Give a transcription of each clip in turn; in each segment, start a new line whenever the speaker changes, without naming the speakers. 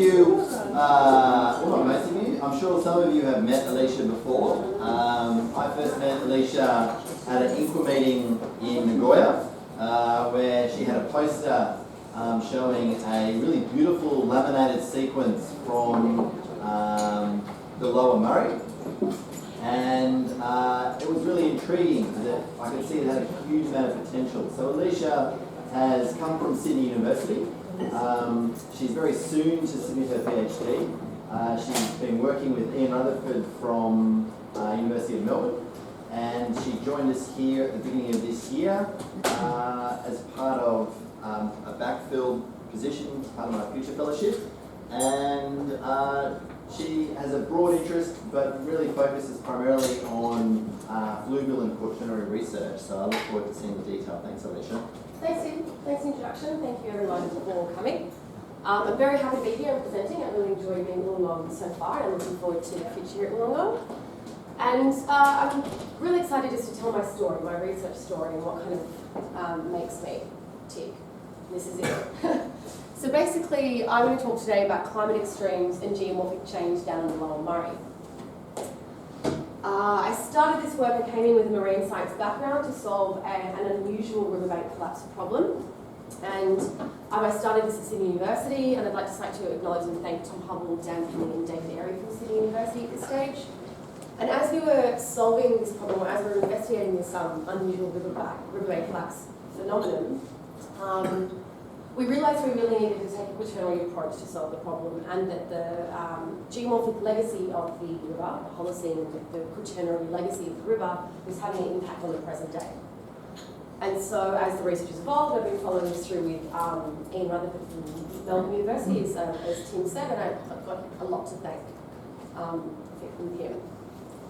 you, well not most of you, I'm sure some of you have met Elyssa before. I first met Elyssa at an Inqua meeting in Nagoya, where she had a poster showing a really beautiful laminated sequence from the Lower Murray. And it was really intriguing because I could see it had a huge amount of potential. So Elyssa has come from Sydney University. She's very soon to submit her PhD. She's been working with Ian Rutherford from University of Melbourne, and she joined us here at the beginning of this year as part of a backfill position, part of my future fellowship. And she has a broad interest, but really focuses primarily on fluvial and quaternary research. So I look forward to seeing the detail. Thanks, Elyssa.
Thanks, Sid. Thanks for the introduction. Thank you, everyone, for coming. I'm very happy to be here and presenting. I really enjoyed being in Wollongong so far, and I'm looking forward to the future here at Wollongong. And I'm really excited just to tell my story, my research story, and what kind of makes me tick. This is it. So basically, I'm going to talk today about climate extremes and geomorphic change down in the Lower Murray. I started this work and came in with a marine science background to solve an unusual riverbank collapse problem. And I started this at Sydney University, and I'd like to acknowledge and thank Tom Hubble, Dan Penny, and David Airy from Sydney University at this stage. And as we were solving this problem, or as we were investigating this unusual riverbank collapse phenomenon, we realised we really needed to take a quaternary approach to solve the problem, and that the geomorphic legacy of the river, the Holocene, and the quaternary legacy of the river was having an impact on the present day. And so as the research has evolved, I've been following this through with Ian Rutherford from Melbourne University, as Tim said, and I've got a lot to thank with him.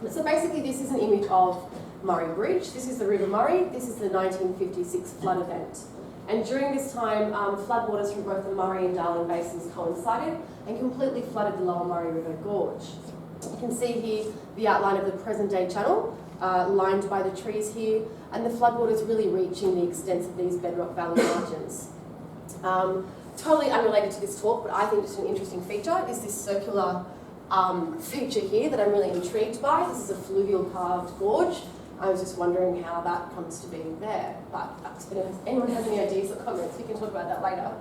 So basically this is an image of Murray Bridge. This is the River Murray. This is the 1956 flood event. And during this time, floodwaters from both the Murray and Darling basins coincided and completely flooded the Lower Murray River Gorge. You can see here the outline of the present-day channel, lined by the trees here, and the floodwaters really reaching the extents of these bedrock valley margins. Totally unrelated to this talk, but I think just an interesting feature is this circular feature here that I'm really intrigued by. This is a fluvial carved gorge. I was just wondering how that comes to be there, but if anyone has any ideas or comments, we can talk about that later.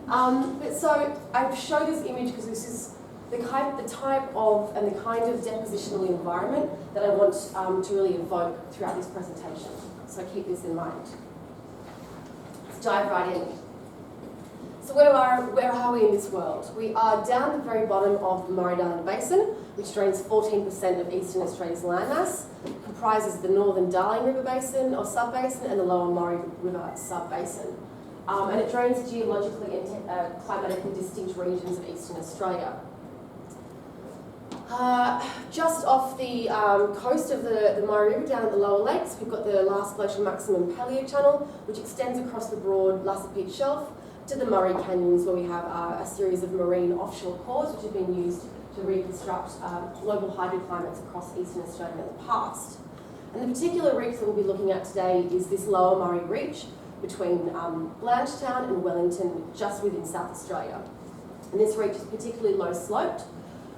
But so I've shown this image because this is the type of and the kind of depositional environment that I want to really evoke throughout this presentation. So keep this in mind. Let's dive right in. So where are we in this world? We are down the very bottom of the Murray-Darling Basin, which drains 14% of Eastern Australia's landmass, comprises the Northern Darling River Basin or sub-basin and the Lower Murray River sub-basin. And it drains geologically and climatically distinct regions of Eastern Australia. Just off the coast of the Murray River, down at the lower lakes, we've got the last glacial maximum paleo channel, which extends across the broad Lusser Shelf to the Murray Canyons, where we have a series of marine offshore cores which have been used to reconstruct global hydroclimates across Eastern Australia in the past. And the particular reef that we'll be looking at today is this Lower Murray Reach between Blanchetown and Wellington, just within South Australia. And this reach is particularly low sloped.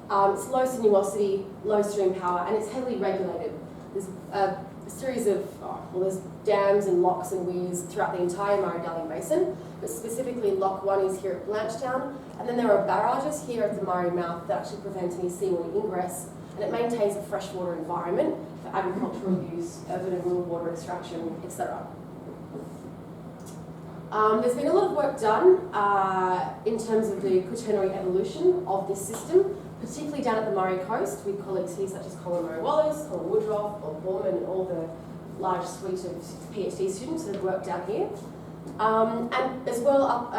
It's low sinuosity, low stream power, and it's heavily regulated. There's a series of there's dams and locks and weirs throughout the entire Murray-Darling Basin, but specifically Lock 1 is here at Blanchetown, and then there are barrages here at the Murray mouth that actually prevent any seawater ingress, and it maintains a freshwater environment for agricultural use, urban and rural water extraction, etc. There's been a lot of work done in terms of the quaternary evolution of this system, particularly down at the Murray coast with colleagues here such as Colin Murray-Wallace, Colin Woodruff, Bob Borman, and all the large suite of PhD students that have worked down here. And as well,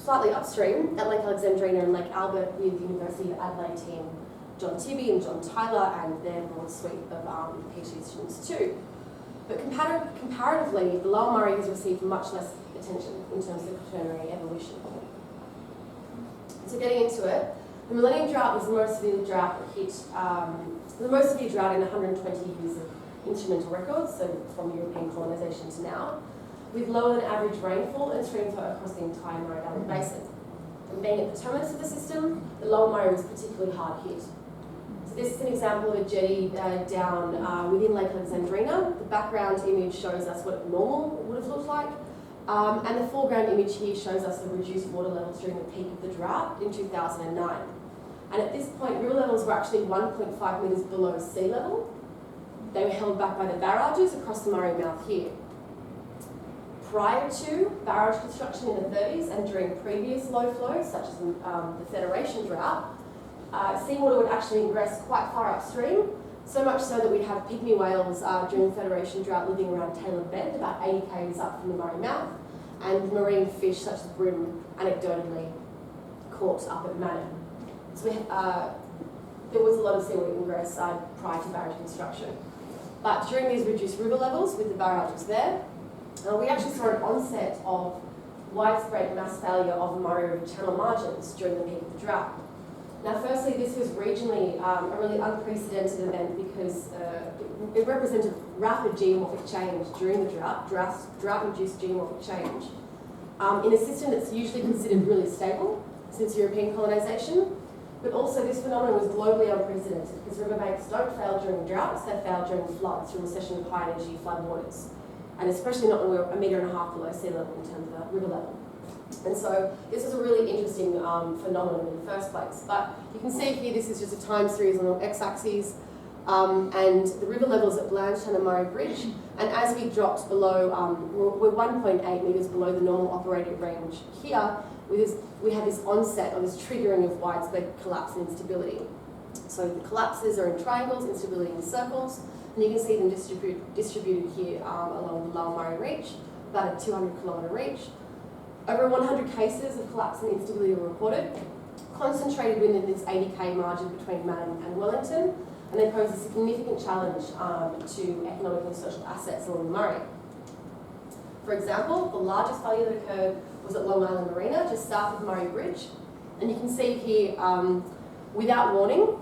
slightly upstream at Lake Alexandrina and Lake Albert with the University of Adelaide team, John Tibby and John Tyler and their broad suite of PhD students too. But comparatively, the Lower Murray has received much less attention in terms of quaternary evolution. So getting into it, the millennium drought was the most severe drought that hit, the most severe drought in 120 years of instrumental records, so from European colonisation to now, with lower than average rainfall and streamflow across the entire Murray-Darling Basin. and being at the terminus of the system, the Lower Murray was particularly hard hit. So this is an example of a jetty down within Lake Alexandrina. The background image shows us what normal would have looked like. And the foreground image here shows us the reduced water levels during the peak of the drought in 2009. And at this point, river levels were actually 1.5 metres below sea level. They were held back by the barrages across the Murray mouth here. Prior to barrage construction in the 30s and during previous low flows, such as the Federation drought, seawater would actually ingress quite far upstream, so much so that we'd have pygmy whales during the Federation drought living around Taylor Bend, about 80 k's up from the Murray mouth, and marine fish such as bream anecdotally caught up at Manning. So there was a lot of seawater ingress prior to barrage construction. But during these reduced river levels with the barrages there, we actually saw an onset of widespread mass failure of the Murray River channel margins during the peak of the drought. Now, firstly, this was regionally a really unprecedented event because it represented rapid geomorphic change during the drought-induced geomorphic change in a system that's usually considered really stable since European colonisation. But also this phenomenon was globally unprecedented because riverbanks don't fail during droughts, they fail during floods from recession of high energy floodwaters. And especially not when we're 1.5 metres below sea level in terms of river level. And so this was a really interesting phenomenon in the first place. But you can see here this is just a time series on the x-axis and the river levels at Blanchetown and Murray Bridge. And as we dropped below, we're 1.8 metres below the normal operating range here. We had this onset or this triggering of widespread collapse and instability. So the collapses are in triangles, instability in circles, and you can see them distributed here along the Lower Murray Reach, about a 200-kilometre reach. Over 100 cases of collapse and instability were reported, concentrated within this 80k margin between Manning and Wellington, and they pose a significant challenge to economic and social assets along the Murray. For example, the largest failure that occurred was at Long Island Marina, just south of Murray Bridge. And you can see here, without warning,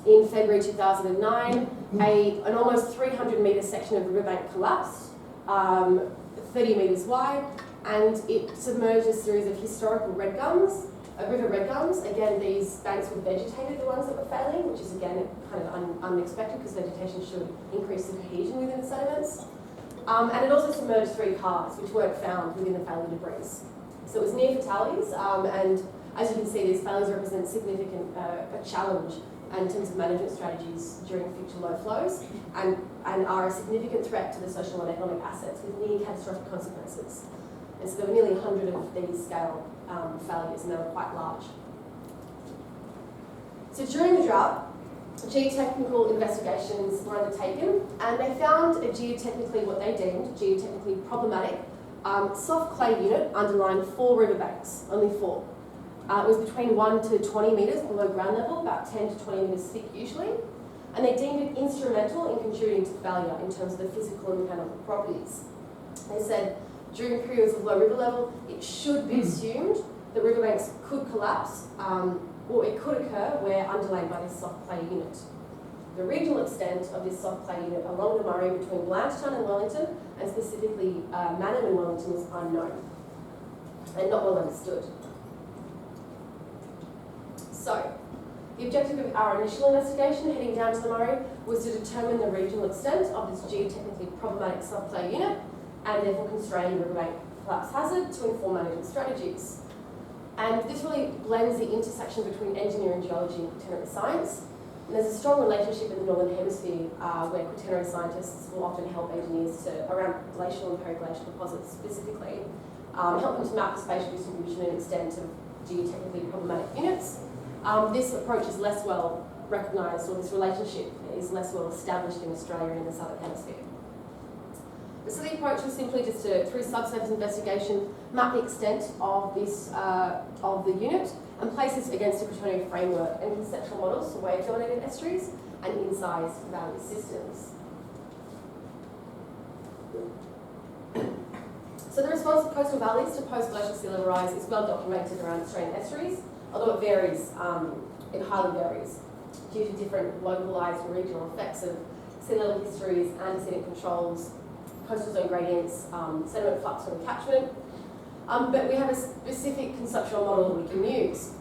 in February 2009, an almost 300-metre section of riverbank collapsed, 30 metres wide, and it submerged a series of historical red gums, river red gums. Again, these banks were vegetated, the ones that were failing, which is again kind of unexpected because vegetation should increase the cohesion within the sediments. And it also submerged 3 cars, which weren't found within the failure debris. So it was near fatalities, and as you can see, these failures represent significant a challenge in terms of management strategies during future low flows, and are a significant threat to the social and economic assets with near catastrophic consequences. And so there were nearly 100 of these scale failures, and they were quite large. So during the drought, geotechnical investigations were undertaken, and they found a what they deemed geotechnically problematic soft clay unit underlying 4 riverbanks, only 4. It was between 1 to 20 metres below ground level, about 10 to 20 metres thick usually, and they deemed it instrumental in contributing to failure in terms of the physical and mechanical properties. They said during periods of low river level, it should be assumed that riverbanks could collapse, or it could occur where underlain by this soft clay unit. The regional extent of this soft clay unit along the Murray between Blanchetown and Wellington, and specifically Manning and Wellington, is unknown and not well understood. So, the objective of our initial investigation heading down to the Murray was to determine the regional extent of this geotechnically problematic soft clay unit and therefore constrain riverbank collapse hazard to inform management strategies. And this really blends the intersection between engineering, geology and quaternary science. And there's a strong relationship in the Northern Hemisphere where quaternary scientists will often help engineers around glacial and periglacial deposits specifically, help them to map the spatial distribution and extent of geotechnically problematic units. This approach is less well recognised, or this relationship is less well established in Australia and in the Southern Hemisphere. So the approach was simply just to, through subsurface investigation, map the extent of this of the unit and place this against a quaternary framework and conceptual models for wave-dominated estuaries and incised valley systems. So the response of coastal valleys to post-glacial sea level rise is well documented around Australian estuaries, although it varies, it highly varies, due to different localised and regional effects of sea level histories, antecedent controls, coastal zone gradients, sediment flux from catchment. But we have a specific conceptual model that we can use.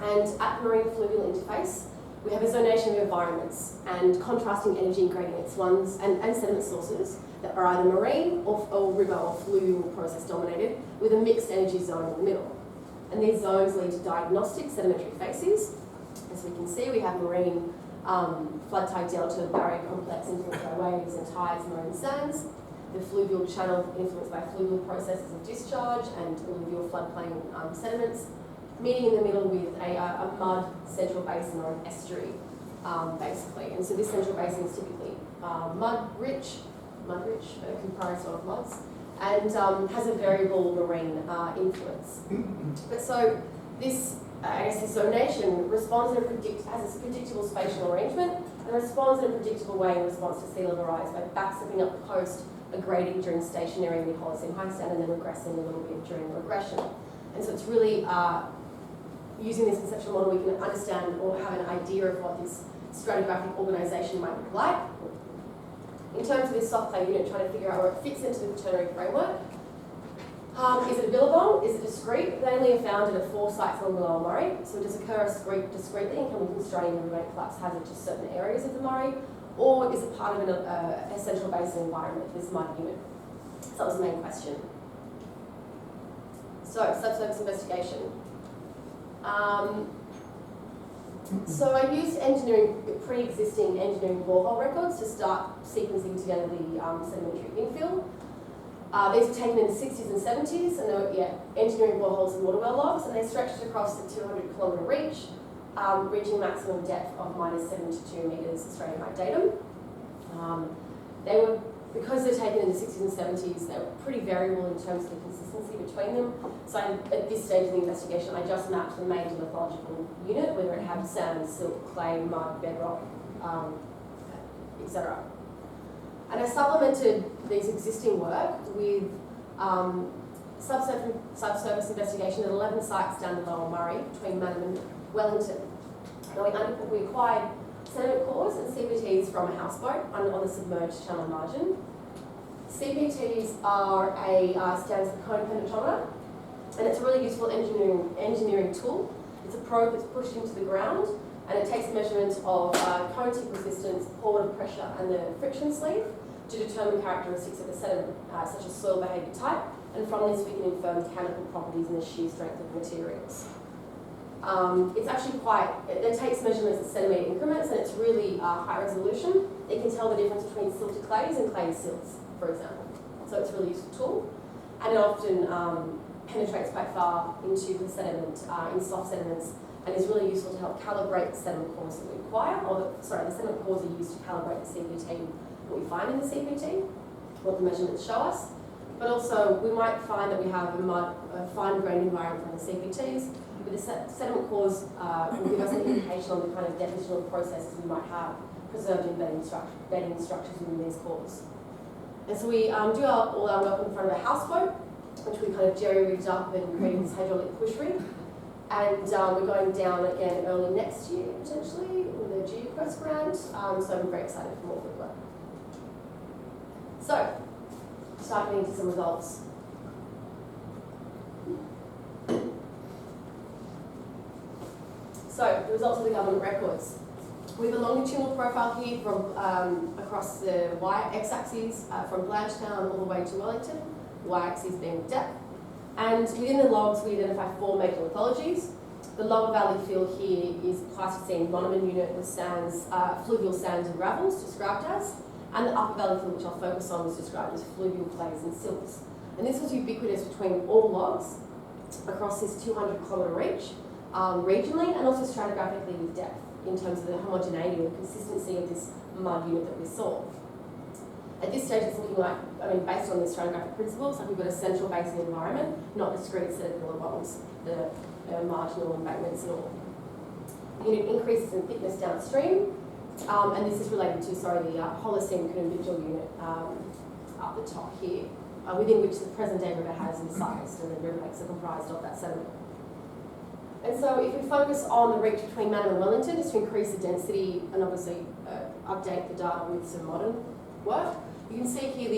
And at the marine fluvial interface, we have a zonation of environments and contrasting energy gradients, and sediment sources that are either marine or river or fluvial process dominated, with a mixed energy zone in the middle. And these zones lead to diagnostic sedimentary facies. As we can see, we have marine flood tide delta barrier complex influenced by waves and tides, marine sands. The fluvial channel influenced by fluvial processes of discharge and alluvial floodplain sediments. Meeting in the middle with a mud central basin or an estuary, basically. And so this central basin is typically mud-rich, comprised of muds, and has a variable marine influence. But so this, this zonation responds has a predictable spatial arrangement and responds in a predictable way in response to sea level rise by backstepping up the coast, grading during stationary mid-Holocene high stand, and then regressing a little bit during the regression. And so it's really using this conceptual model, we can understand or have an idea of what this stratigraphic organisation might look like. In terms of this soft clay unit, trying to figure out where it fits into the ternary framework. Is it a billabong? Is it discrete? They only are found at 4 sites along the Lower Murray, so does it occur discretely and can we constrain the riverbank collapse hazard to certain areas of the Murray, or is it part of a central basin environment, this mud unit? So that was the main question. So, subsurface investigation. So I used pre-existing engineering borehole records to start sequencing together the sedimentary infill. These were taken in the 60s and 70s, and they were engineering boreholes and waterwell logs, and they stretched across the 200-kilometre reach, reaching maximum depth of -72 metres Australian height datum. They were, because they're taken in the 60s and 70s, they were pretty variable in terms of the consistency between them. So at this stage of the investigation, I just mapped the major lithological unit, whether it had sand, silt, clay, mud, bedrock, etc. And I supplemented these existing work with subsurface investigation at 11 sites down the Lower Murray between Millennium and Wellington. Now we acquired sediment cores and CPTs from a houseboat on the submerged channel margin. CPTs are stands for cone penetrometer, and it's a really useful engineering tool. It's a probe that's pushed into the ground, and it takes measurements of cone tip resistance, pore pressure, and the friction sleeve to determine characteristics of the sediment, such as soil behaviour type, and from this we can infer mechanical properties and the shear strength of materials. It's actually it takes measurements at centimetre increments, and it's really high resolution. It can tell the difference between silted clays and clay silts, for example. So it's a really useful tool, and it often penetrates quite far into the sediment, in soft sediments, and is really useful to help calibrate the sediment cores that we acquire, the sediment cores are used to calibrate the CPT, what we find in the CPT, what the measurements show us. But also, we might find that we have a fine-grained environment from the CPTs, but the sediment cores will give us an indication on the kind of depositional processes we might have preserved in bedding structures within these cores. And so we do all our work in front of a houseboat, which we kind of jerry-rigged up and created this hydraulic push rig. And we're going down again early next year, potentially, with a GeoQuEST grant. So I'm very excited for more good work. So, start getting into some results. So, the results of the government records. We have a longitudinal profile here from across the y-axis from Blanchetown all the way to Wellington, y-axis being depth. And within the logs, we identify 4 major lithologies. The lower valley field here is Pleistocene monomer unit with sands, fluvial sands and gravels described as, and the upper valley field, which I'll focus on, was described as fluvial clays and silts. And this was ubiquitous between all logs across this 200-kilometre reach, regionally, and also stratigraphically with depth, in terms of the homogeneity or the consistency of this mud unit that we saw. At this stage, it's looking like, based on the stratigraphic principles, like we've got a central basin environment, not discrete set of billabongs, the marginal embankments and all. The unit increases in thickness downstream, and this is related to, the Holocene conventional unit up the top here, within which the present-day river has incised, and the riverbanks are comprised of that sediment. And so if we focus on the reach between Manor and Wellington, just to increase the density and obviously update the data with some modern work, you can see here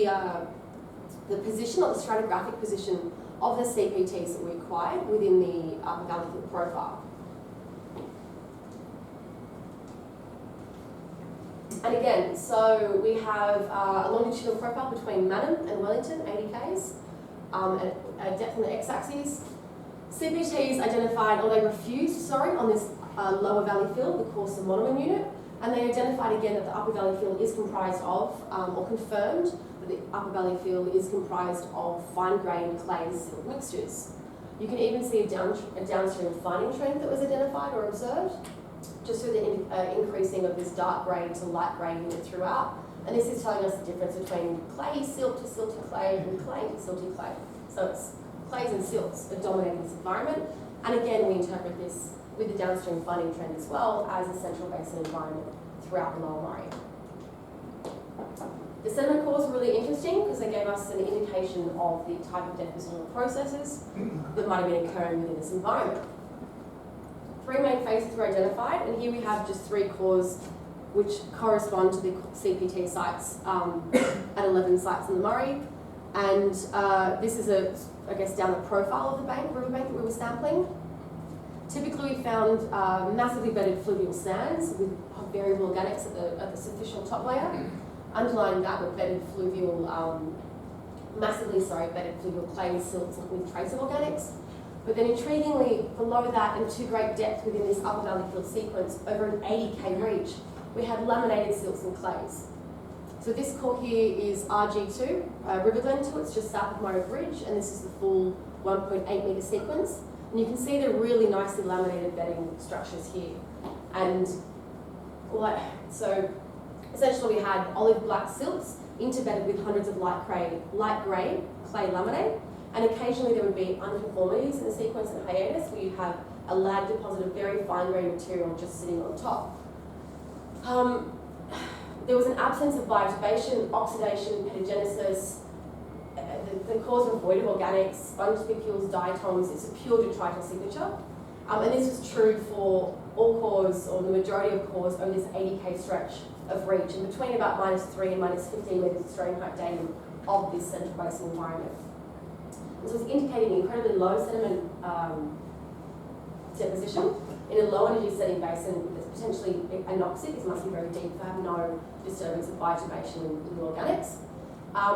the position, or the stratigraphic position of the CPTs that we acquired within the Upper Valley Field profile. And again, so we have a longitudinal profile between Madam and Wellington, 80 Ks, at a depth on the x-axis. CPTs identified, or they refused, sorry, on this lower valley field, the coarser monomer unit, and they identified again that the upper valley field is comprised of, or confirmed that the upper valley field is comprised of fine-grained clay and silt mixtures. You can even see a downstream fining trend that was identified or observed, just through the increasing of this dark grey to light grey unit throughout. And this is telling us the difference between clay silt to silty clay and clay to silty clay. So it's clays and silts are dominating this environment. And again, we interpret this with the downstream fining trend as well as a central basin environment throughout the Lower Murray. The sediment cores were really interesting because they gave us an indication of the type of depositional processes that might have been occurring within this environment. 3 main phases were identified, and here we have just 3 cores which correspond to the CPT sites at 11 sites in the Murray. And this is I guess, down the profile of the riverbank that we were sampling. Typically we found massively bedded fluvial sands with variable organics at the superficial top layer. Underlying that were bedded fluvial, bedded fluvial clay silts with trace of organics. But then intriguingly, below that and to great depth within this upper valley field sequence, over an 80k reach, we have laminated silts and clays. So this core here is RG2, River Glen to it's just south of Murray Bridge, and this is the full 1.8 metre sequence. And you can see the really nicely laminated bedding structures here. And so essentially we had olive black silts interbedded with hundreds of light grey clay laminate. And occasionally there would be unconformities in the sequence and hiatus where you have a lag deposit of very fine-grained material just sitting on top. There was an absence of bioturbation, oxidation, petagenesis. The cores were void of organics, sponge spicules, diatoms. It's a pure detrital signature. And this was true for all cores, or the majority of cores, over this 80k stretch of reach, and between about -3 and -15 metres of stream height datum of this central basin environment. This was indicating incredibly low sediment deposition in a low energy setting basin that's potentially anoxic. This must be very deep to have no disturbance of bioturbation and little organics,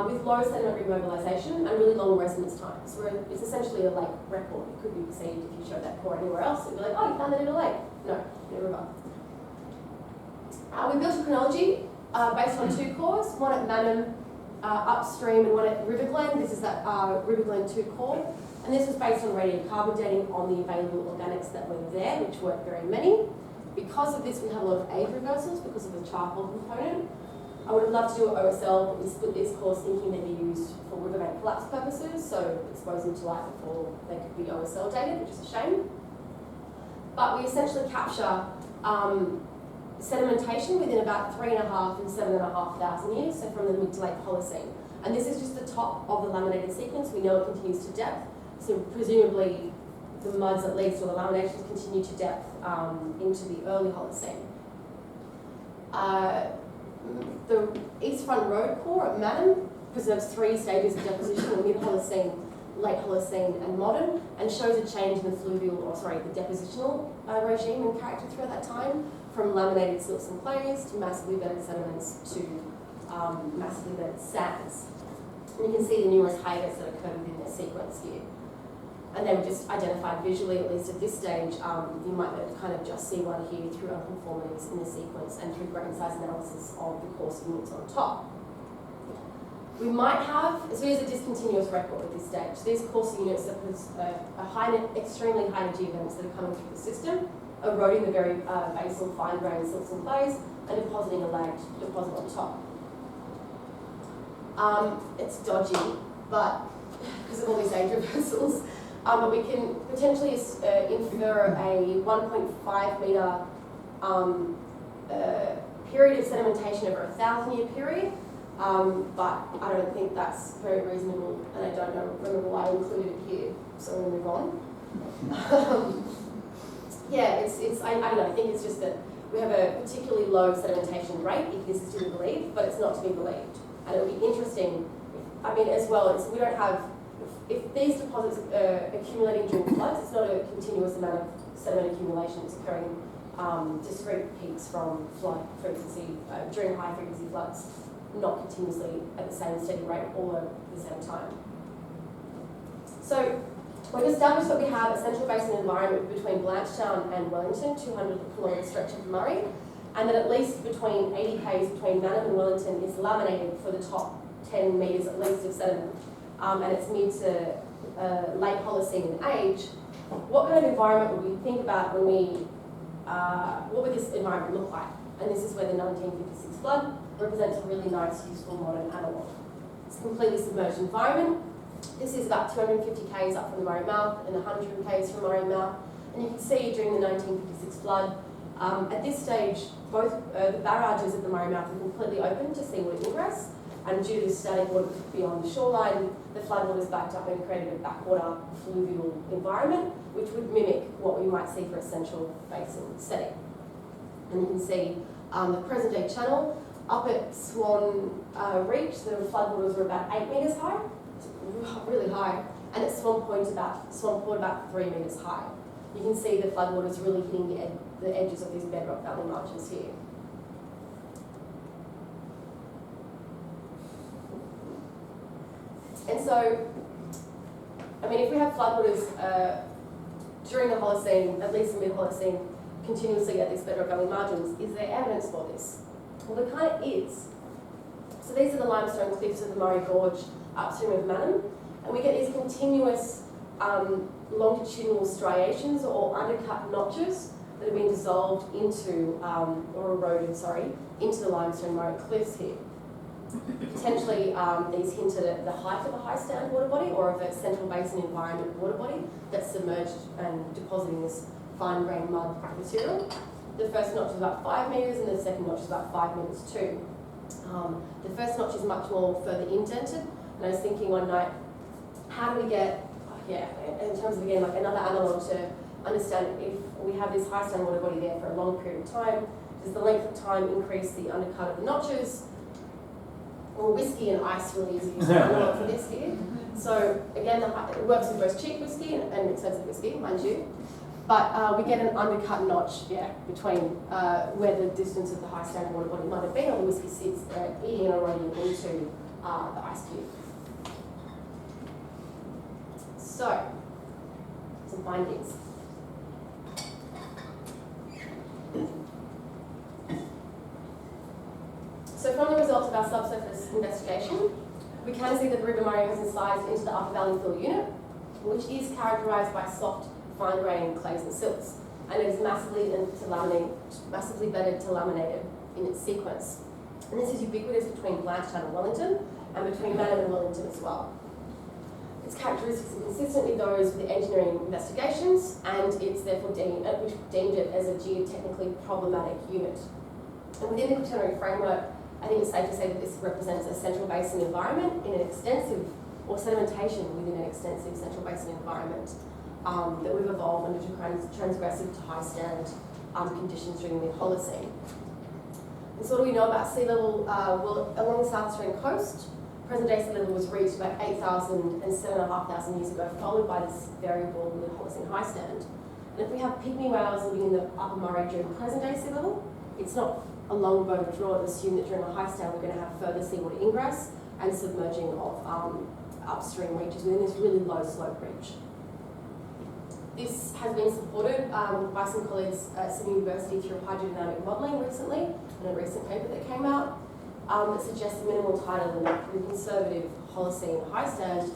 with low sediment remobilisation and really long residence times. Where it's essentially a lake record. It could be perceived if you showed that core anywhere else. It'd be like, oh, you found that in a lake. No, in a river. We built a chronology based on 2 cores, one at Manham upstream and one at River Glen. This is that River Glen 2 core. And this was based on radiocarbon dating on the available organics that were there, which weren't very many. Because of this, we have a lot of age reversals because of the charcoal component. I would have loved to do an OSL, but we split this course thinking they'd be used for riverbank collapse purposes, so expose them to light before they could be OSL dated, which is a shame. But we essentially capture sedimentation within about 3.5 and 7,500 years, so from the mid to late Holocene. And this is just the top of the laminated sequence. We know it continues to depth, so presumably the muds at least, or the laminations, continue to depth into the early Holocene. The East Front Road core at Madden preserves 3 stages of deposition in mid-Holocene, late Holocene and modern, and shows a change in the the depositional regime and character throughout that time, from laminated silts and clays to massively bedded sediments to massively bedded sands. And you can see the numerous hiatus that occurred within this sequence here. And they were just identified visually, at least at this stage. You might kind of just see one here through unconformities in the sequence and through grain size analysis of the coarse units on top. We might have, so here's a discontinuous record at this stage. These coarse units that extremely high energy events that are coming through the system, eroding the very basal fine-grained silts and clays and depositing a lagged deposit on top. It's dodgy, but because of all these age reversals, but we can potentially infer a 1.5 metre period of sedimentation over a 1,000-year period, but I don't think that's very reasonable, and I don't remember why I included it here, so we'll move on. I don't know, I think it's just that we have a particularly low sedimentation rate if this is to be believed, but it's not to be believed. And it would be interesting, as well, we don't have if these deposits are accumulating during floods, it's not a continuous amount of sediment accumulation. It's occurring discrete peaks from flood frequency during high frequency floods, not continuously at the same steady rate all at the same time. So we've established that we have a central basin environment between Blanchetown and Wellington, 200 kilometre stretch of the Murray, and that at least between 80 k's between Manham and Wellington is laminated for the top 10 metres at least of sediment, and it's mid to late Holocene in age. What kind of environment would we think about when we, what would this environment look like? And this is where the 1956 flood represents a really nice, useful modern analogue. It's a completely submerged environment. This is about 250 k's up from the Murray mouth and 100 k's from Murray mouth. And you can see during the 1956 flood, at this stage, both the barrages at the Murray mouth are completely open to seawater ingress, and due to the static water beyond the shoreline, the floodwaters backed up and created a backwater fluvial environment, which would mimic what we might see for a central basin setting. And you can see the present day channel. Up at Swan Reach, the floodwaters were about 8 metres high, really high, and at Swan Port about 3 metres high. You can see the floodwaters really hitting the edges of these bedrock valley margins here. And so, I mean, if we have floodwaters during the Holocene, at least the mid-Holocene, continuously at these bedrock valley margins, is there evidence for this? Well, there kind of is. So these are the limestone cliffs of the Murray Gorge upstream of Manham, and we get these continuous longitudinal striations or undercut notches that have been dissolved into, or eroded, sorry, into the limestone Murray cliffs here. Potentially, these hint at the height of a high stand water body or of a central basin environment water body that's submerged and depositing this fine-grained mud material. The first notch is about 5 metres and the second notch is about 5 metres too. The first notch is much more further indented, and I was thinking one night, how do we get, in terms of again like another analogue to understand if we have this high stand water body there for a long period of time, does the length of time increase the undercut of the notches? Well, whiskey and ice really is used analog for this here. So again, it works with both cheap whiskey and expensive whiskey, mind you. But we get an undercut notch, between where the distance of the high stand water body might have been, or the whiskey sits eating and eroding into the ice cube. So, some findings. So from the results of our subsurface investigation, we can see that the River Murray has incised into the upper valley fill unit, which is characterised by soft, fine-grained clays and silts, and it is massively bedded to laminated in its sequence. And this is ubiquitous between Blanchetown and Wellington, and between Manham and Wellington as well. Its characteristics are consistent with those of the engineering investigations, and it's therefore deemed it as a geotechnically problematic unit. And within the quaternary framework, I think it's safe to say that this represents a central basin environment in an extensive, or sedimentation within an extensive central basin environment that we've evolved under transgressive to high stand conditions during the Holocene. And so what do we know about sea level? Well, along the South Australian coast, present day sea level was reached about 8,000 and 7,500 years ago, followed by this variable in the Holocene high stand. And if we have pygmy whales living in the upper Murray during present day sea level, it's not a long bow to draw to assume that during a high stand we're going to have further seawater ingress and submerging of upstream reaches within this really low slope reach. This has been supported by some colleagues at Sydney University through hydrodynamic modelling recently, in a recent paper that came out, that suggests minimal tidal in the conservative Holocene high stand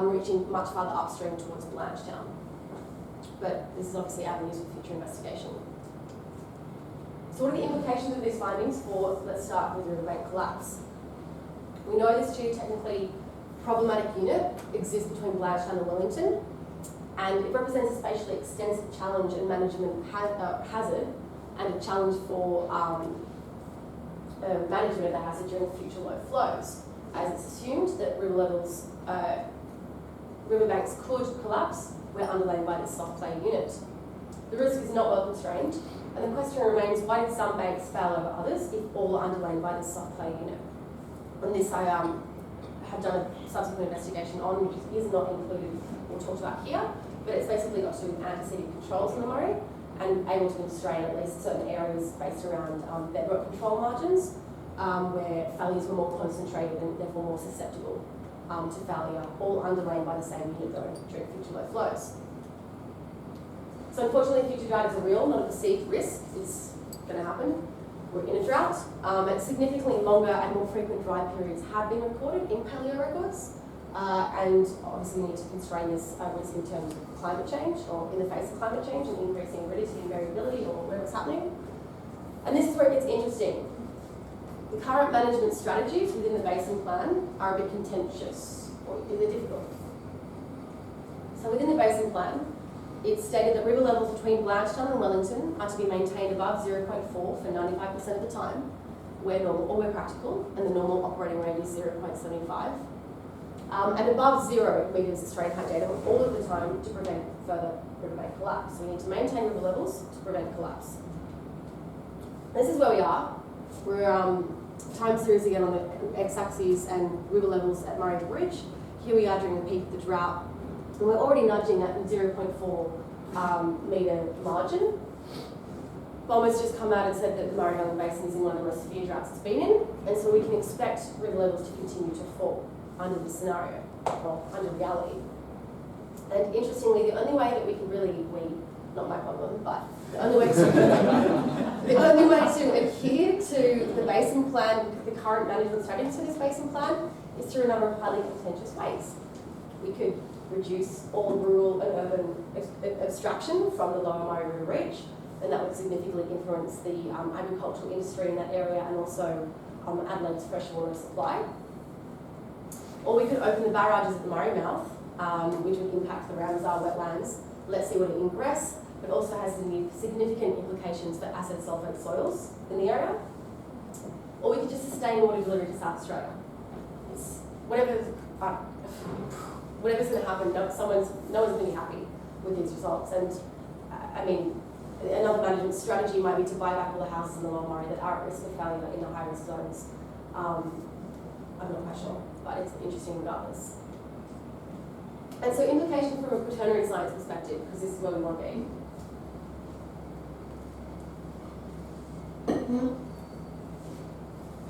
reaching much farther upstream towards Blanchetown. But this is obviously avenues for future investigation. So what are the implications of these findings for, let's start with riverbank collapse. We know this geotechnically problematic unit exists between Blanchetown and Wellington, and it represents a spatially extensive challenge and management hazard, and a challenge for management of the hazard during future low flows, as it's assumed that riverbanks could collapse where underlain by this soft clay unit. The risk is not well constrained, and the question remains, why did some banks fail over others if all are underlain by this soft clay unit? And this I have have done a subsequent investigation on, which is not included or talked about here, but it's basically got to do with antecedent controls in the Murray and able to constrain at least certain areas based around bedrock control margins where failures were more concentrated and therefore more susceptible to failure, all underlain by the same unit though during future low flows. So unfortunately, future drought is a real, not a perceived risk. It's going to happen. We're in a drought. And significantly longer and more frequent dry periods have been recorded in paleo records. And obviously we need to constrain this risk in terms of climate change, or in the face of climate change and increasing aridity and variability, or whatever's happening. And this is where it gets interesting. The current management strategies within the basin plan are a bit contentious, or they're difficult. So within the basin plan, it's stated that river levels between Blanchetown and Wellington are to be maintained above 0.4 for 95% of the time, where normal or where practical, and the normal operating range is 0.75. And above 0 metres Australian height data all of the time to prevent further riverbank collapse. So we need to maintain river levels to prevent collapse. This is where we are. We're time series again on the x-axis and river levels at Murray Bridge. Here we are during the peak of the drought. And we're already nudging that 0.4 metre margin. BOMA's just come out and said that the Murray Island Basin is in one of the most severe droughts it's been in, and so we can expect river levels to continue to fall under this scenario, or under reality. And interestingly, the only way that we can really, not my problem, but the only way to adhere to the basin plan, the current management strategies for this basin plan, is through a number of highly contentious ways. We could reduce all rural and urban abstraction from the lower Murray River reach, and that would significantly influence the agricultural industry in that area and also Adelaide's freshwater supply. Or we could open the barrages at the Murray mouth, which would impact the Ramsar wetlands, let seawater ingress, but also has significant implications for acid sulphate soils in the area. Or we could just sustain water delivery to South Australia. It's whatever's going to happen, no one's going to be happy with these results. And I mean, another management strategy might be to buy back all the houses in the Lower Murray that are at risk of failure in the high-risk zones. I'm not quite sure, but it's interesting regardless. And so implications from a quaternary science perspective, because this is where we want to be.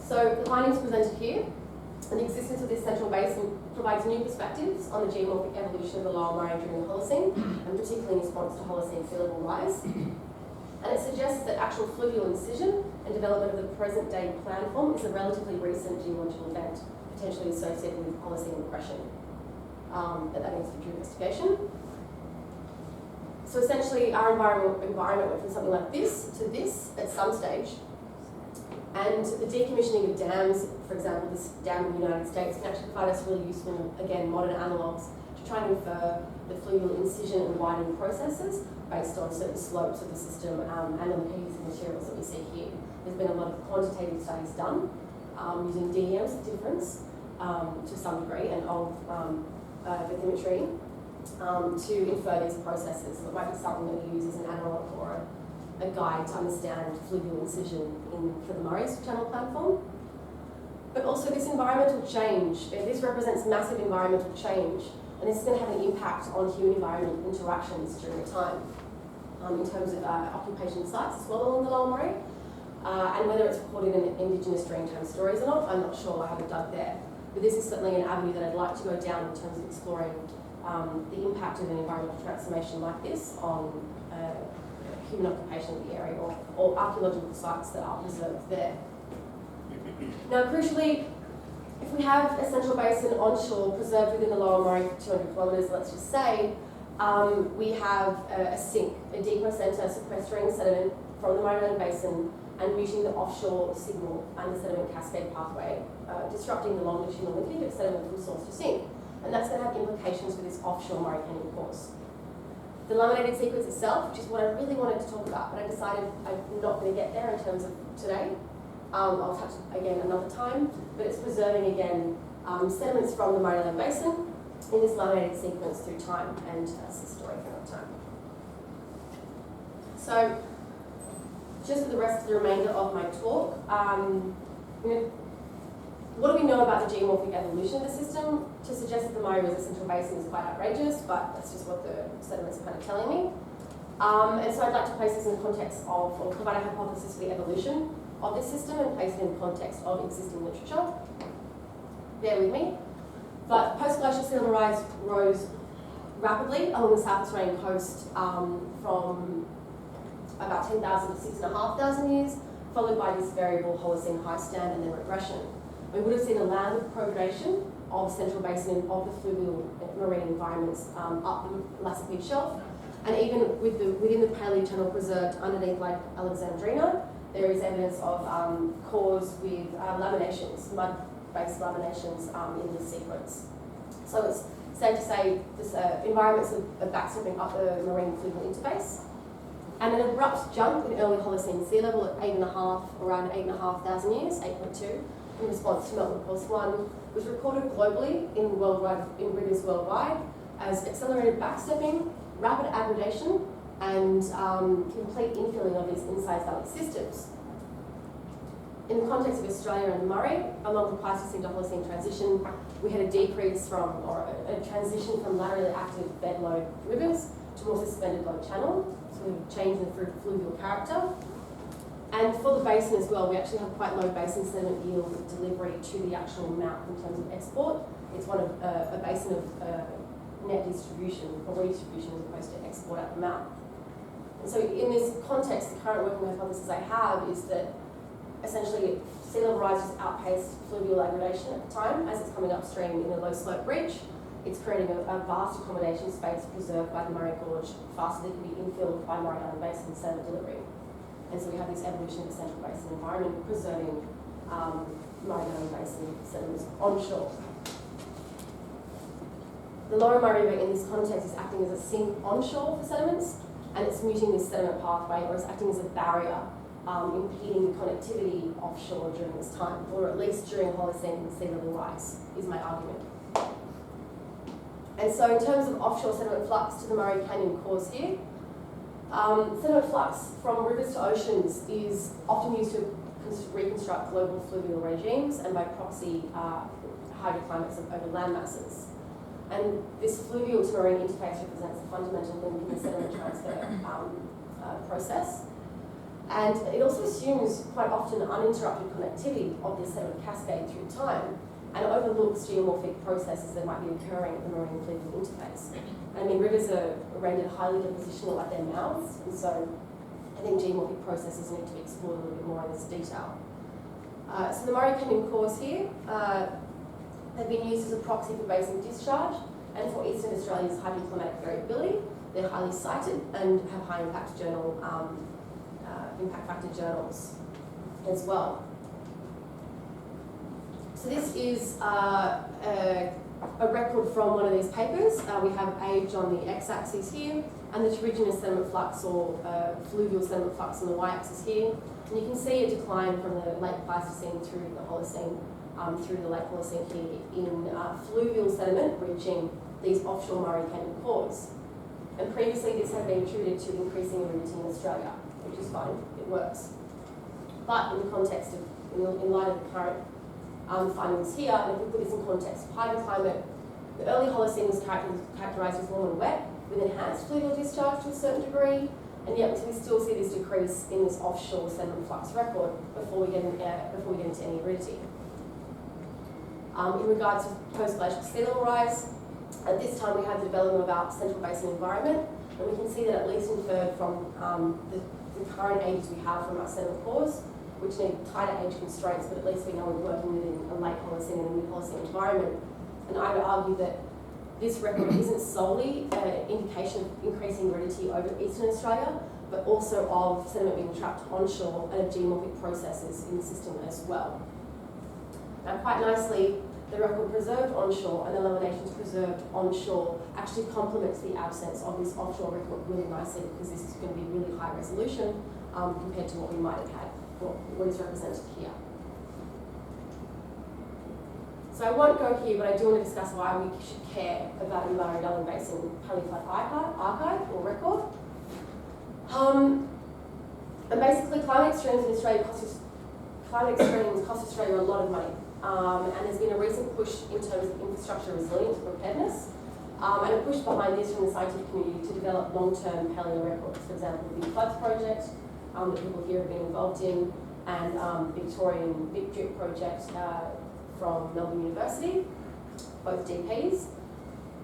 So the findings presented here, and the existence of this central basin provides new perspectives on the geomorphic evolution of the Lower Murray during the Holocene, and particularly in response to Holocene sea level rise. And it suggests that actual fluvial incision and development of the present-day planform is a relatively recent geological event, potentially associated with Holocene repression. That means future investigation. So essentially, our environment went from something like this to this at some stage. And the decommissioning of dams, for example, this dam in the United States, can actually provide us really useful, again, modern analogues to try and infer the fluvial incision and widening processes based on certain slopes of the system and on the pieces of materials that we see here. There's been a lot of quantitative studies done using DEMs of difference to some degree and of bathymetry to infer these processes. So it might be something that we use as an analogue or a guide to understand fluvial incision for the Murray's channel platform. But also this environmental change, this represents massive environmental change, and this is going to have an impact on human-environment interactions during the time, in terms of occupation sites as well along the Lower Murray, and whether it's recorded in Indigenous Dreamtime stories or not, I'm not sure, I haven't dug there. But this is certainly an avenue that I'd like to go down in terms of exploring the impact of an environmental transformation like this on human occupation of the area or archaeological sites that are preserved there. Now, crucially, if we have a central basin onshore preserved within the Lower Murray for 200 kilometres, let's just say, we have a sink, a depot centre sequestering sediment from the Murray Island Basin and muting the offshore signal and the sediment cascade pathway, disrupting the longitudinal linkage of sediment from source to sink. And that's going to have implications for this offshore Murray Canyon course. The laminated sequence itself, which is what I really wanted to talk about, but I decided I'm not going to get there in terms of today. I'll touch again another time, but it's preserving again sediments from the Murray Island Basin in this laminated sequence through time, and that's the story for another time. So, just for the rest of the remainder of my talk, I'm going to what do we know about the geomorphic evolution of the system? To suggest that the Murray River Central Basin is quite outrageous, but that's just what the sediments are kind of telling me. And so I'd like to place this in the context of, or provide a hypothesis for the evolution of this system and place it in the context of existing literature. Bear with me. But post-glacial sea level rise rose rapidly along the South Australian coast from about 10,000 to 6,500 years, followed by this variable Holocene high stand and then regression. We would have seen a landward progression of central basin and of the fluvial marine environments up the Lassipede Shelf, and even within the Paleochannel preserved underneath Lake Alexandrina, there is evidence of cores with laminations, mud-based laminations in the sequence. So it's safe to say this environments are backstepping up the marine fluvial interface. And an abrupt jump in early Holocene sea level at around 8,500 years, 8.2, in response to meltwater pulse 1, was recorded globally in rivers worldwide as accelerated backstepping, rapid aggradation, and complete infilling of these inside valley systems. In the context of Australia and the Murray, along the Pleistocene to Holocene transition, we had a decrease or a transition from laterally active bed load rivers to more suspended load channel, so we've changed the fluvial character. And for the basin as well, we actually have quite low basin sediment yield delivery to the actual mouth in terms of export. It's one of a basin of net distribution or redistribution as opposed to export at the mouth. And so in this context, the current working hypothesis I have is that essentially sea level rise just outpaced fluvial aggradation at the time as it's coming upstream in a low slope ridge. It's creating a vast accommodation space preserved by the Murray Gorge faster than can be infilled by Murray Island Basin sediment delivery. And so we have this evolution of the central basin environment preserving Murray Island Basin sediments onshore. The lower Murray River in this context is acting as a sink onshore for sediments, and it's muting this sediment pathway, or it's acting as a barrier, impeding the connectivity offshore during this time, or at least during Holocene sea level rise, is my argument. And so in terms of offshore sediment flux to the Murray Canyon cores here, sediment flux from rivers to oceans is often used to reconstruct global fluvial regimes and by proxy hydroclimates over land masses. And this fluvial to marine interface represents a fundamental link in the sediment transfer process. And it also assumes quite often uninterrupted connectivity of this sediment cascade through time, and overlooks geomorphic processes that might be occurring at the marine fluvial interface. I mean, rivers are rendered highly depositional at their mouths, and so I think geomorphic processes need to be explored a little bit more in this detail. So the Murray Canyon cores here have been used as a proxy for basin discharge and for Eastern Australia's hydroclimatic variability. They're highly cited and have high impact factor journals as well. So this is a record from one of these papers. We have age on the x-axis here, and the terrigenous sediment flux or fluvial sediment flux on the y-axis here. And you can see a decline from the late Pleistocene through the Holocene, through the late Holocene here in fluvial sediment reaching these offshore Murray Canyon cores. And previously this had been attributed to increasing aridity in Australia, which is fine, it works. But in the context of, in light of the current findings here, and if we put this in context of hydroclimate, the early Holocene was characterised as warm and wet, with enhanced fluvial discharge to a certain degree, and yet we still see this decrease in this offshore sediment flux record before we get into any aridity. In regards to post-glacial sea level rise, at this time we have the development of our central basin environment, and we can see that at least inferred from the current ages we have from our sediment cores, which need tighter age constraints, but at least we know we're working within a late Holocene and a mid-Holocene environment. And I would argue that this record isn't solely an indication of increasing aridity over Eastern Australia, but also of sediment being trapped onshore and of geomorphic processes in the system as well. Now, quite nicely, the record preserved onshore and the laminations preserved onshore actually complements the absence of this offshore record really nicely, because this is going to be really high resolution compared to what we might have had, or what is represented here. So I won't go here, but I do want to discuss why we should care about the Murray Island Basin Paleoflight archive or record. And basically, climate extremes in Australia cost Australia a lot of money. and there's been a recent push in terms of infrastructure resilience and preparedness, and a push behind this from the scientific community to develop long-term paleo records. For example, the Big Floods project that people here have been involved in, and Victorian Big Drip project from Melbourne University, both DPs.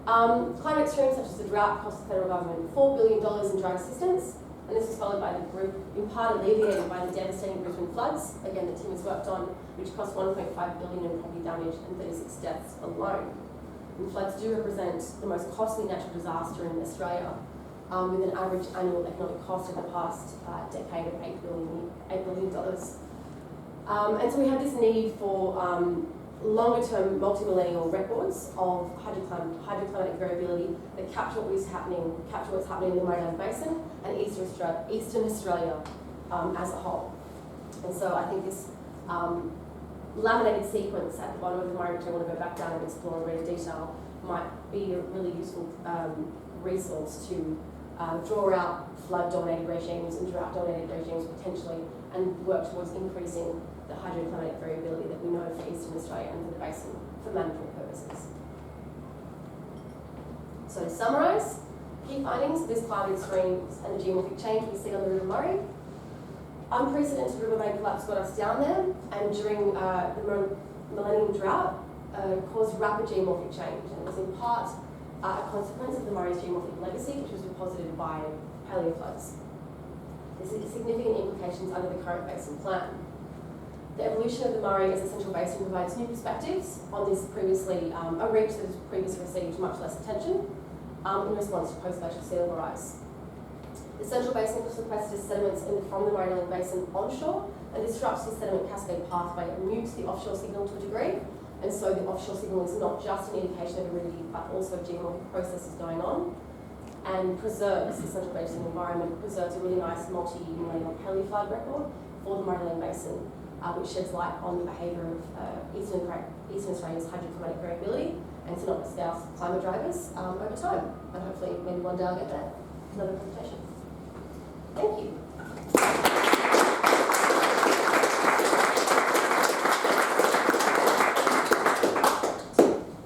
Climate extremes such as the drought cost the federal government $4 billion in drought assistance, and this was followed by the group, in part alleviated by the devastating Brisbane floods, again that Tim has worked on, which cost $1.5 billion in property damage and 36 deaths alone. And floods do represent the most costly natural disaster in Australia, with an average annual economic cost of the past decade of $8 billion. And so we have this need for longer-term multi-millennial records of hydroclimatic variability that capture what's happening in the Murray Basin and Eastern Australia as a whole. And so I think this laminated sequence at the bottom of the Murray, which I want to go back down and explore in greater detail, might be a really useful resource to draw out flood-dominated regimes and drought-dominated regimes potentially, and work towards increasing the hydroclimatic variability that we know for Eastern Australia and for the basin for management purposes. So to summarise, key findings of this climate extremes and the geomorphic change we see on the River Murray. Unprecedented riverbank collapse got us down there, and during the millennium drought caused rapid geomorphic change, and it was in part a consequence of the Murray's geomorphic legacy, which was deposited by paleofloods. There's significant implications under the current basin plan. The evolution of the Murray as a central basin provides new perspectives on this previously, a reach that has previously received much less attention in response to post-glacial sea level rise. The central basin sequesters sediments from the Murray Basin onshore and disrupts the sediment cascade pathway. It mutes the offshore signal to a degree, and so the offshore signal is not just an indication of aridity, but also geomorphic processes going on, and preserves the central basin environment, preserves a really nice multi-millennial paleoflood record for the Murray Basin, which sheds light on the behaviour of Eastern Australia's hydroclimatic variability and synoptic scale climate drivers over time. And hopefully, maybe one day I'll get there. Another presentation. Thank you.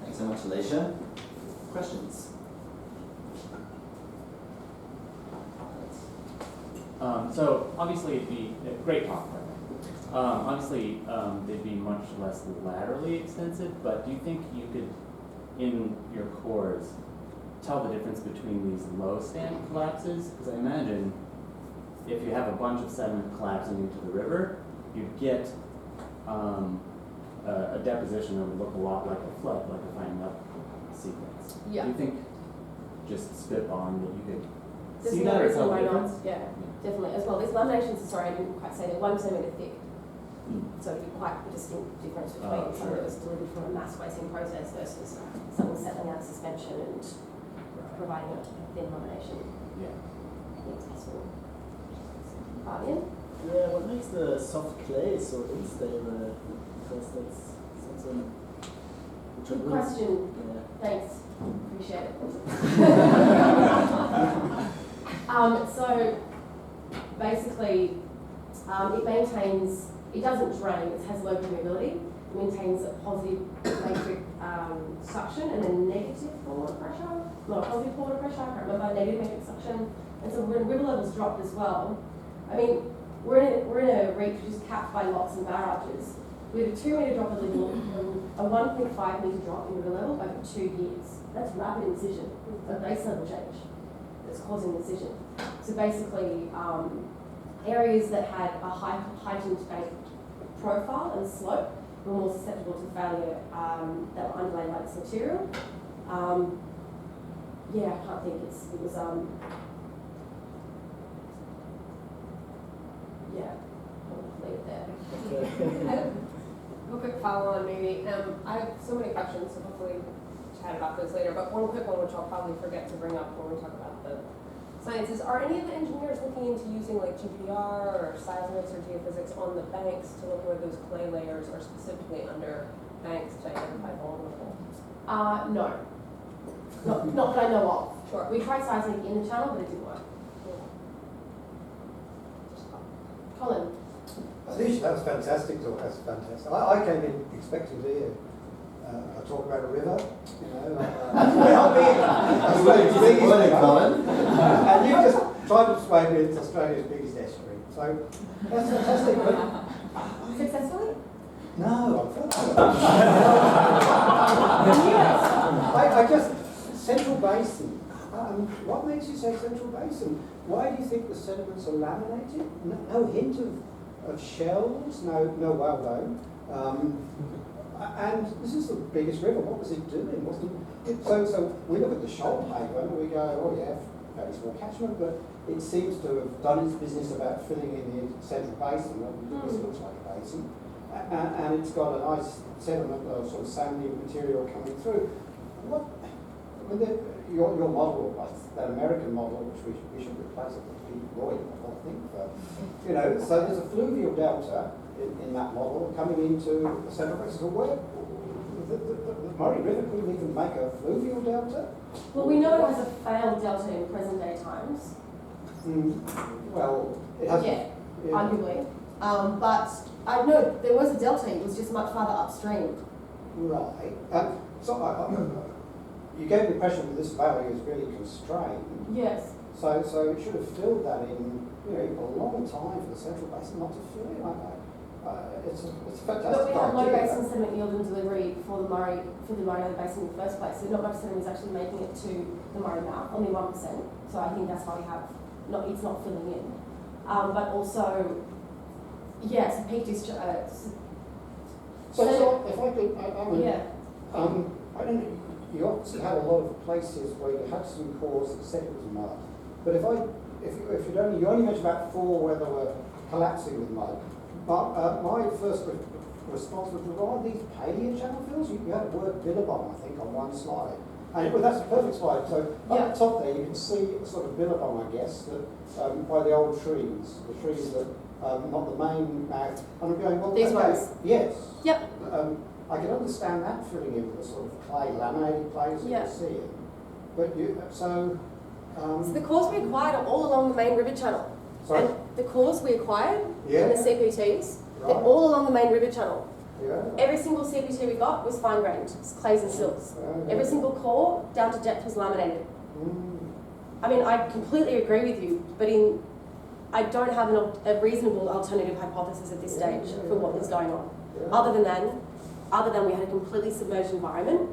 Thanks so much, Elyssa. Questions?
So obviously it'd be a great talk. Obviously they'd be much less laterally extensive, but do you think you could, in your cores, tell the difference between these low stand collapses? Because I imagine if you have a bunch of sediment collapsing into the river, you'd get a deposition that would look a lot like a flood, like a fine up sequence.
Yeah.
Do you think, just spitballing, that you could
There's
see
no
that or
reason
tell the
why not.
difference?
Yeah, definitely. As well, these laminations, sorry, I didn't quite say, they're 1 centimetre thick. So it'd be quite a distinct difference between something that was delivered from a mass wasting process versus something settling out of suspension and providing a thin lamination.
Yeah.
I think it's possible. Fabian?
Yeah, what makes the soft clay so unstable? Because that's something which
Good question.
Yeah.
Thanks. Appreciate it. So basically, it doesn't drain, it has low permeability, it maintains a positive matrix suction and a negative water pressure. Not a positive water pressure, I can't remember, negative matrix suction. And so when river levels drop as well, I mean, we're in a reef which is capped by locks and barrages. We have a 2 metre drop of level and a 1.5 metre drop in river level over 2 years. That's rapid incision, a base level change that's causing incision. So basically, areas that had a heightened bank profile and slope were more susceptible to failure that were underlaid by this material. Yeah, I can't think, it was yeah, I'll leave it there.
I have a quick follow-on maybe. I have so many questions, so hopefully chat about those later. But one quick one, which I'll probably forget to bring up when we talk about the sciences. Are any of the engineers looking into using like GPR or seismics or geophysics on the banks to look where those clay layers are specifically under banks to identify vulnerable?
No. Not that I know of.
Sure.
We tried seismic in the channel, but it didn't work. Colin?
Alicia, that was fantastic talk. That's fantastic. I came in expecting to hear a talk about a river, you know.
I'm very disappointed, Colin.
And you just tried to persuade me it's Australia's biggest estuary. So that's fantastic. But
Successfully?
no, I just Central Basin. What makes you say Central Basin? Why do you think the sediments are laminated? No hint of shells, no whalebone. And this is the biggest river. What was it doing? So we look at the shoal paper and we go, oh yeah, very small catchment, but it seems to have done its business about filling in the Central Basin. This looks like a basin. And it's got a nice sediment, sort of sandy material coming through. Your model, that American model, which we should replace it with Pete Roy, I think. You know, so there's a fluvial delta in that model coming into the Central Basin. So where the Murray River couldn't even make a fluvial delta?
Well, we know it has a failed delta in present day times.
Well, it has.
Yeah, arguably. But I know there was a delta, it was just much farther upstream.
Right. You gave the impression that this valley is really constrained.
Yes.
So it should have filled that in, a long time for the Central Basin not to fill in like that. It's a fantastic
But we have low
idea.
basin sediment yield and delivery for the Murray Basin in the first place. So not much sediment is actually making it to the Murray mouth, only 1%. So I think that's why we have it's not filling in. But also, yes, a peak discharge.
So if I could,
Yeah.
I don't know. You obviously had a lot of places where you had some cores that said it was mud. But if you only mentioned about 4 where they were collapsing with mud. But my first response was, are these paleochannel fills? You had the word Billabong, I think, on one slide. And that's a perfect slide. So up the top there, you can see sort of Billabong, I guess, that by the old trees, the trees that not the main mouth. And I'm going, well,
these
okay,
ones.
yes.
Yep.
I can understand that filling in with the sort of clay laminated clays that you see it. But so
the cores we acquired are all along the main river channel.
sorry?
And the cores we acquired in the CPTs,
Right.
they're all along the main river channel.
Yeah.
Every single CPT we got was fine grained, clays and silts. Every single core down to depth was laminated. I mean, I completely agree with you, but I don't have a reasonable alternative hypothesis at this stage for what is going on. Other than we had a completely submerged environment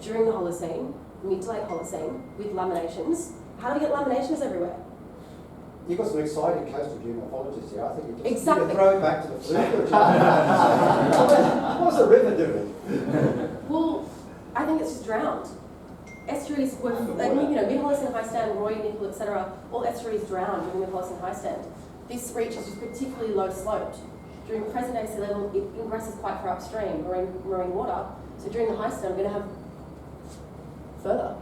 during the Holocene, mid to late Holocene, with laminations. How do we get laminations everywhere?
You've got some exciting coastal geomorphologists here. I think you just
Exactly.
throw it back to the fluid. What's the river doing?
Well, I think it's just drowned. Estuaries were, mid-Holocene high stand, Roy, Nickel, etc., all estuaries drowned during the Holocene high stand. This reach is just particularly low sloped. During present day sea level, it ingresses quite far upstream, marine water. So during the high stand, we're going to have further,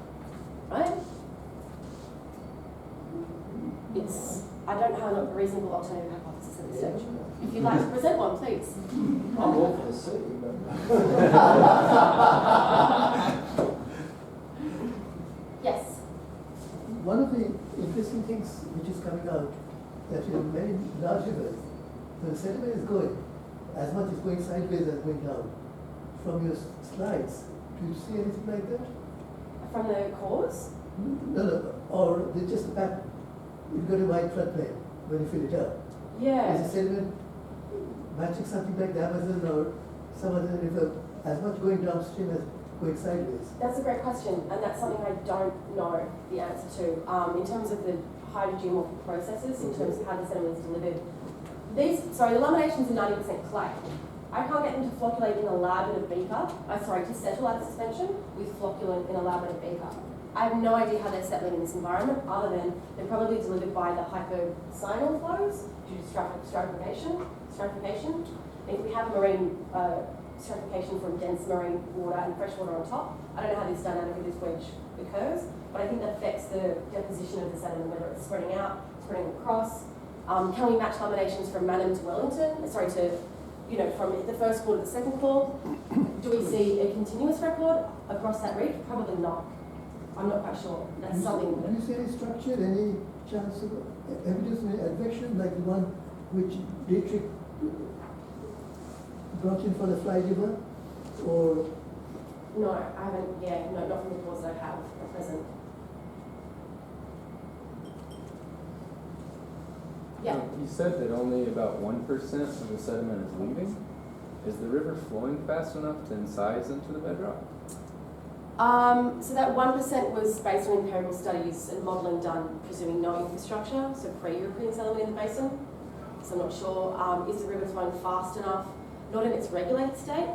right? I don't have a reasonable alternative hypothesis at this stage. If you'd like to present one, please.
I'm all for the sea, but
Yes.
One of the interesting things which is coming out that in many large rivers, the sediment is going as much as going sideways as going down. From your slides, do you see anything like that?
From the cores?
No, or just the pattern. You've got a wide floodplain when you fill it up.
Yeah.
Is the sediment matching something like the Amazon or some other river as much going downstream as going sideways?
That's a great question, and that's something I don't know the answer to. In terms of the hydrogeomorphic processes, in terms of how the sediment is delivered, the laminations are 90% clay. I can't get them to flocculate in a lab in a beaker, to settle out of suspension with flocculant in a lab in a beaker. I have no idea how they're settling in this environment, other than they're probably delivered by the hypocyanal flows due to stratification. And if we have marine stratification from dense marine water and fresh water on top, I don't know how this dynamic of this wedge occurs, but I think that affects the deposition of the sediment, whether it's spreading out, spreading across. Can we match laminations from Manham to Wellington? From the first core to the second core? Do we see a continuous record across that reef? Probably not. I'm not quite sure. That's something.
Do you see any structure, any chance of evidence of any advection like the one which dietrich brought in for the fly river, or
No, I haven't, yeah, no, not from the reports that I have at present. Yeah.
You said that only about 1% of the sediment is leaving. Is the river flowing fast enough to incise into the bedrock?
So that 1% was based on empirical studies and modelling done presuming no infrastructure, so pre-European settlement in the basin. So I'm not sure, is the river flowing fast enough? Not in its regulated state.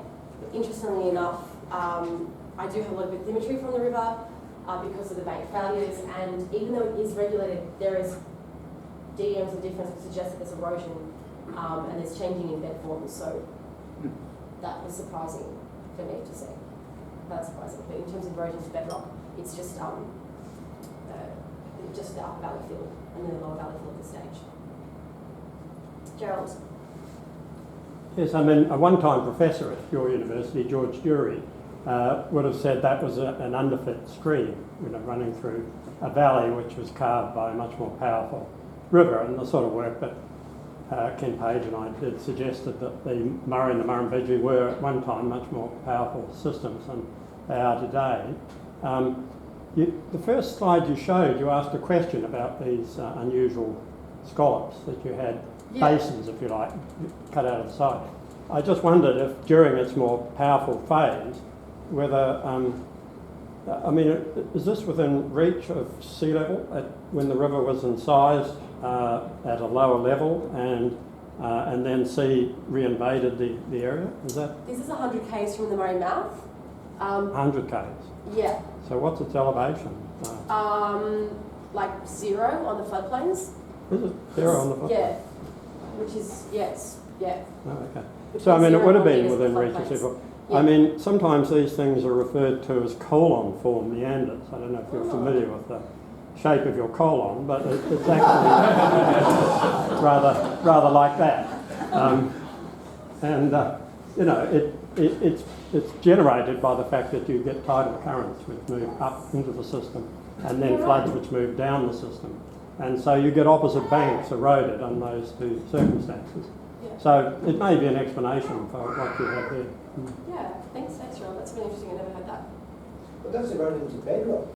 Interestingly enough, I do have a lot of bathymetry from the river because of the bank failures, and even though it is regulated, there is DMs of difference that suggest that there's erosion and there's changing in bed forms, so that was surprising for me to see. That's surprising, but in terms of erosion to bedrock, it's just the upper valley field and then the lower valley field at this stage. Gerald?
Yes, I mean, a one-time professor at your university, George Dury, would have said that was an underfit stream, running through a valley which was carved by a much more powerful river, and the sort of work that Ken Page and I did suggested that the Murray and the Murrumbidgee were at one time much more powerful systems than they are today. The first slide you showed, you asked a question about these unusual scallops that you had, basins, if you like, cut out of the side. I just wondered if during its more powerful phase, whether, is this within reach of sea level when the river was incised at a lower level and then sea re-invaded the area? Is that?
This is 100 k's from the Murray mouth.
100 k's?
Yeah.
So what's its elevation?
Like 0 on the floodplains.
Is it 0 on the floodplain?
Yeah. Which is, yes, yeah.
Oh, okay.
Which
So, I
is
mean, it
0
would have
meters
been within
of
reach of sea
floodplains.
level.
Yeah.
I mean, sometimes these things are referred to as colon form meanders. I don't know if you're familiar with the shape of your colon, but it's actually rather like that. It's generated by the fact that you get tidal currents which move up into the system and then floods which move down the system. And so you get opposite banks eroded on those two circumstances.
Yeah.
So it may be an explanation for what you have there.
Yeah, thanks, Rob. That's really interesting. I never had that.
But that's eroding to bedrock.